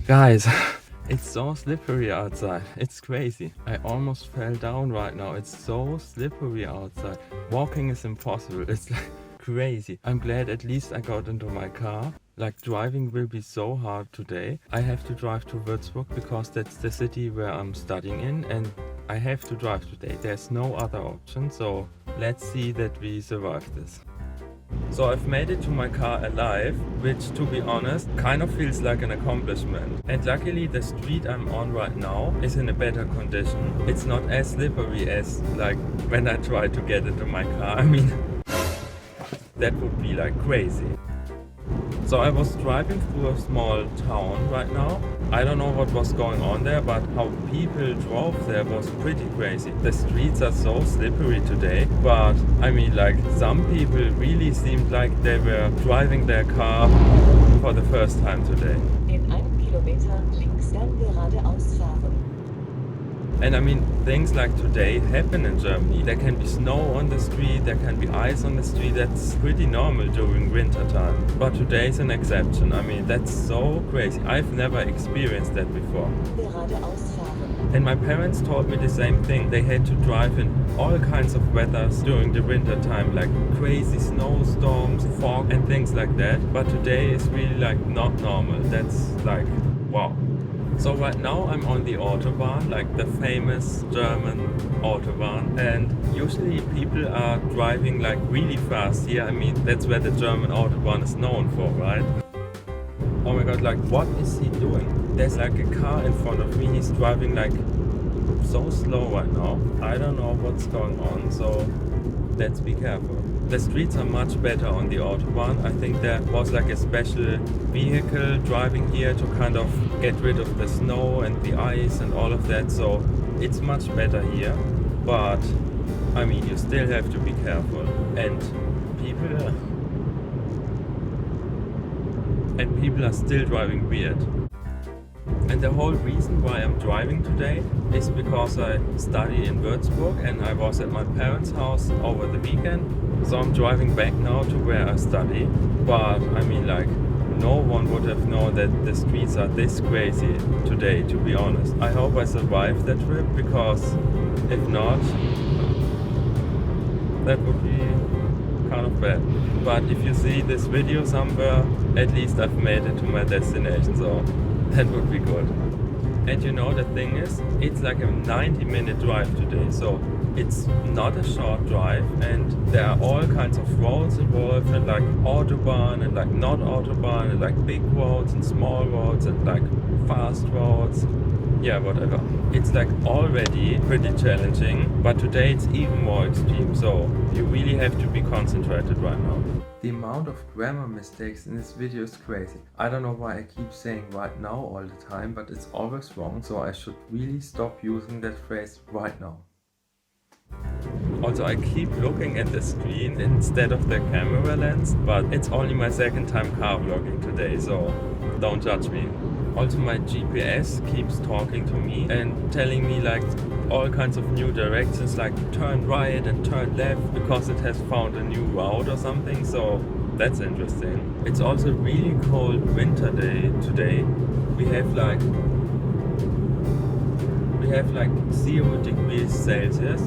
Guys, it's so slippery outside. It's crazy. I almost fell down right now. It's so slippery outside. Walking is impossible. It's like crazy. I'm glad at least I got into my car. Like, driving will be so hard today. I have to drive to Würzburg because that's the city where I'm studying in, and I have to drive today. There's no other option, so let's see that we survive this. So I've made it to my car alive, which, to be honest, kind of feels like an accomplishment. And luckily the street I'm on right now is in a better condition. It's not as slippery as like when I tried to get into my car. I mean, that would be like crazy. So I was driving through a small town right now. I don't know what was going on there, but how people drove there was pretty crazy. The streets are so slippery today, but I mean, like, some people really seemed like they were driving their car for the first time today. In 1 Kilometer links dann geradeaus fahren. And I mean, things like today happen in Germany. There can be snow on the street, there can be ice on the street. That's pretty normal during winter time. But today is an exception. I mean, that's so crazy. I've never experienced that before. Geradeaus fahren. And my parents told me the same thing. They had to drive in all kinds of weathers during the winter time, like crazy snowstorms, fog and things like that. But today is really like not normal. That's like, wow. So right now I'm on the Autobahn, like the famous German Autobahn, and usually people are driving like really fast here. I mean, that's where the German Autobahn is known for, right? Oh my god, like, what is he doing? There's like a car in front of me. He's driving like so slow right now. I don't know what's going on, so let's be careful. The streets are much better on the Autobahn. I think there was like a special vehicle driving here to kind of get rid of the snow and the ice and all of that, so it's much better here. But I mean, you still have to be careful, and people are still driving weird. And the whole reason why I'm driving today is because I study in Würzburg and I was at my parents' house over the weekend. So I'm driving back now to where I study. But I mean, like, no one would have known that the streets are this crazy today, to be honest. I hope I survive the trip, because if not, that would be kind of bad. But if you see this video somewhere, at least I've made it to my destination, so that would be good. And you know, the thing is, it's like a 90-minute drive today, so it's not a short drive, and there are all kinds of roads involved, and like Autobahn and like not Autobahn, and like big roads and small roads and like fast roads. Yeah, whatever. It's like already pretty challenging, but today it's even more extreme, so you really have to be concentrated right now. The amount of grammar mistakes in this video is crazy. I don't know why I keep saying right now all the time, but it's always wrong, so I should really stop using that phrase right now. Also, I keep looking at the screen instead of the camera lens, but it's only my second time car vlogging today, so don't judge me. Also, my GPS keeps talking to me and telling me like all kinds of new directions, like turn right and turn left, because it has found a new route or something, so that's interesting. It's also a really cold winter day today. We have like 0 degrees Celsius.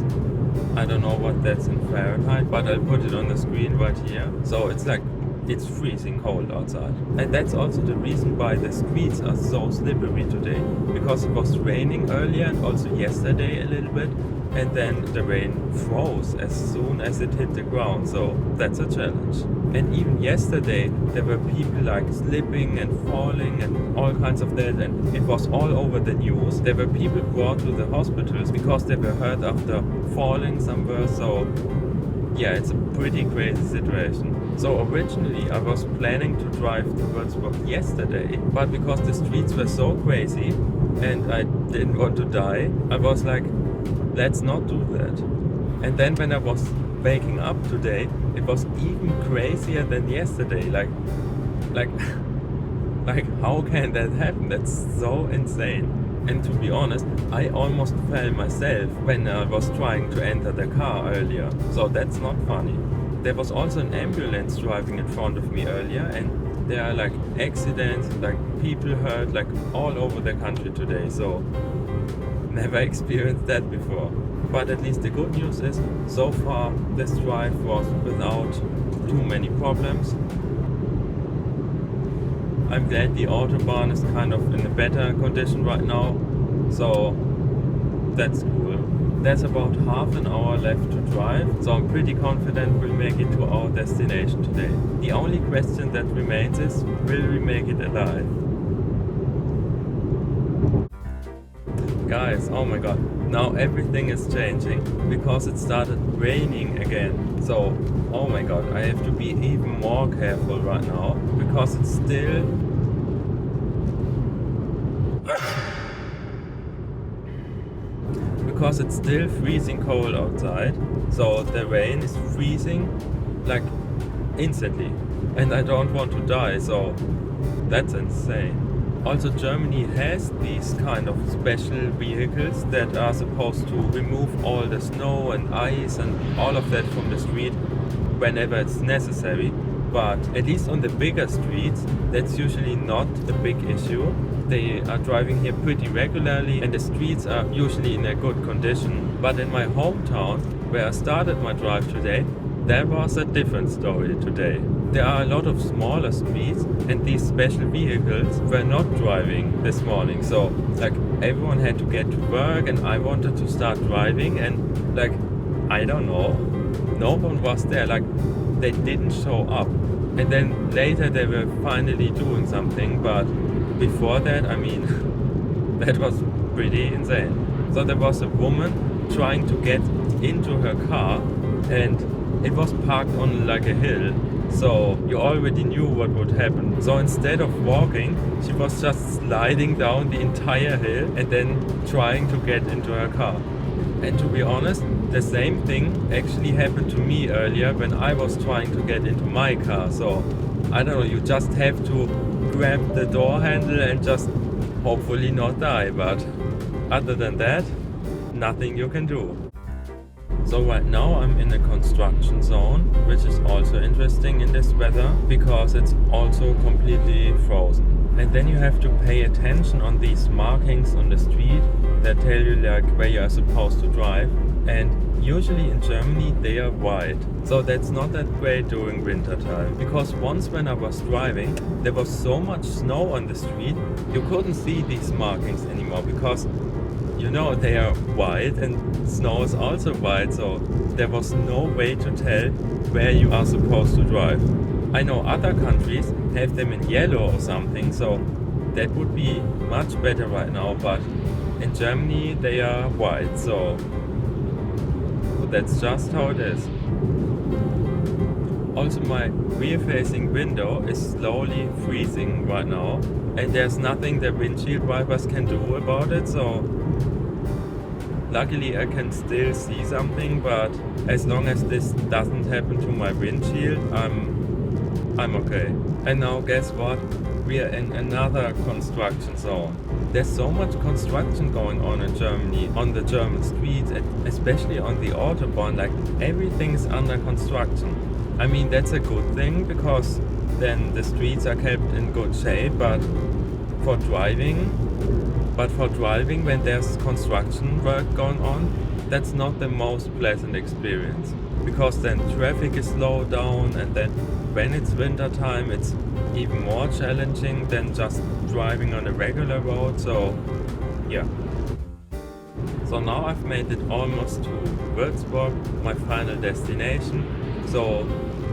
I don't know what that's in Fahrenheit, but I'll put it on the screen right here. So it's freezing cold outside. And that's also the reason why the streets are so slippery today, because it was raining earlier and also yesterday a little bit, and then the rain froze as soon as it hit the ground, so that's a challenge. And even yesterday there were people like slipping and falling and all kinds of that, and it was all over the news. There were people brought to the hospitals because they were hurt after falling somewhere, so yeah, it's a pretty crazy situation. So originally I was planning to drive to Würzburg yesterday, but because the streets were so crazy and I didn't want to die, I was like, let's not do that. And then when I was waking up today, it was even crazier than yesterday. Like how can that happen? That's so insane. And to be honest, I almost fell myself when I was trying to enter the car earlier. So that's not funny. There was also an ambulance driving in front of me earlier, and there are like accidents, like people hurt, like all over the country today. So never experienced that before. But at least the good news is, so far this drive was without too many problems. I'm glad the Autobahn is kind of in a better condition right now, so that's cool. There's about half an hour left to drive, so I'm pretty confident we'll make it to our destination today. The only question that remains is, will we make it alive? Guys, oh my god, now everything is changing because it started raining again. So, oh my god, I have to be even more careful right now because it's still freezing cold outside. So the rain is freezing like instantly, and I don't want to die, so that's insane. Also, Germany has these kind of special vehicles that are supposed to remove all the snow and ice and all of that from the street whenever it's necessary. But at least on the bigger streets, that's usually not a big issue. They are driving here pretty regularly and the streets are usually in a good condition. But in my hometown, where I started my drive today, there was a different story today. There are a lot of smaller streets and these special vehicles were not driving this morning. So like everyone had to get to work and I wanted to start driving and like, I don't know, no one was there. Like they didn't show up. And then later they were finally doing something, but before that, I mean, that was pretty insane. So there was a woman trying to get into her car and it was parked on like a hill, so you already knew what would happen. So instead of walking, she was just sliding down the entire hill and then trying to get into her car. And to be honest, the same thing actually happened to me earlier when I was trying to get into my car. So I don't know, you just have to grab the door handle and just hopefully not die. But other than that, nothing you can do. So right now I'm in a construction zone, which is also interesting in this weather because it's also completely frozen. And then you have to pay attention on these markings on the street that tell you like where you are supposed to drive. And usually in Germany they are white. So that's not that great during winter time. Because once when I was driving, there was so much snow on the street, you couldn't see these markings anymore because you know, they are white and snow is also white, so there was no way to tell where you are supposed to drive. I know other countries have them in yellow or something, so that would be much better right now, but in Germany they are white, so that's just how it is. Also, my rear-facing window is slowly freezing right now, and there's nothing the windshield wipers can do about it, so luckily I can still see something, but as long as this doesn't happen to my windshield, I'm okay. And now guess what? We are in another construction zone. There's so much construction going on in Germany, on the German streets, and especially on the Autobahn, like everything is under construction. I mean, that's a good thing because then the streets are kept in good shape, but for driving when there's construction work going on, that's not the most pleasant experience. Because then traffic is slowed down, and then when it's winter time, it's even more challenging than just driving on a regular road, so yeah. So now I've made it almost to Würzburg, my final destination, so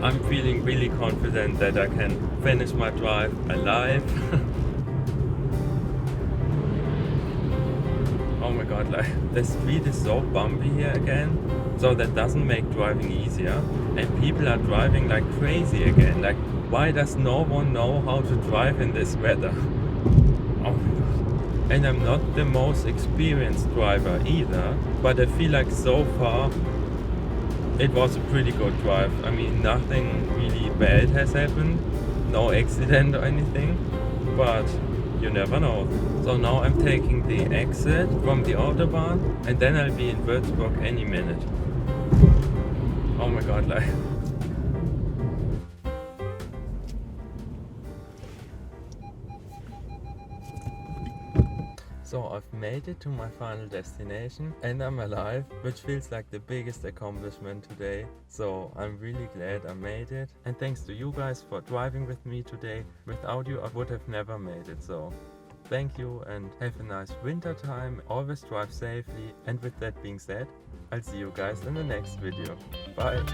I'm feeling really confident that I can finish my drive alive. Oh my god, like the street is so bumpy here again, so that doesn't make driving easier, and people are driving like crazy again. Like, why does no one know how to drive in this weather? Oh my god. And I'm not the most experienced driver either, but I feel like so far it was a pretty good drive. I mean, nothing really bad has happened, no accident or anything, but you never know. So now I'm taking the exit from the Autobahn and then I'll be in Würzburg any minute. Oh my god, like So I've made it to my final destination and I'm alive, which feels like the biggest accomplishment today. So I'm really glad I made it. And thanks to you guys for driving with me today. Without you I would have never made it. So thank you and have a nice winter time. Always drive safely. And with that being said, I'll see you guys in the next video. Bye.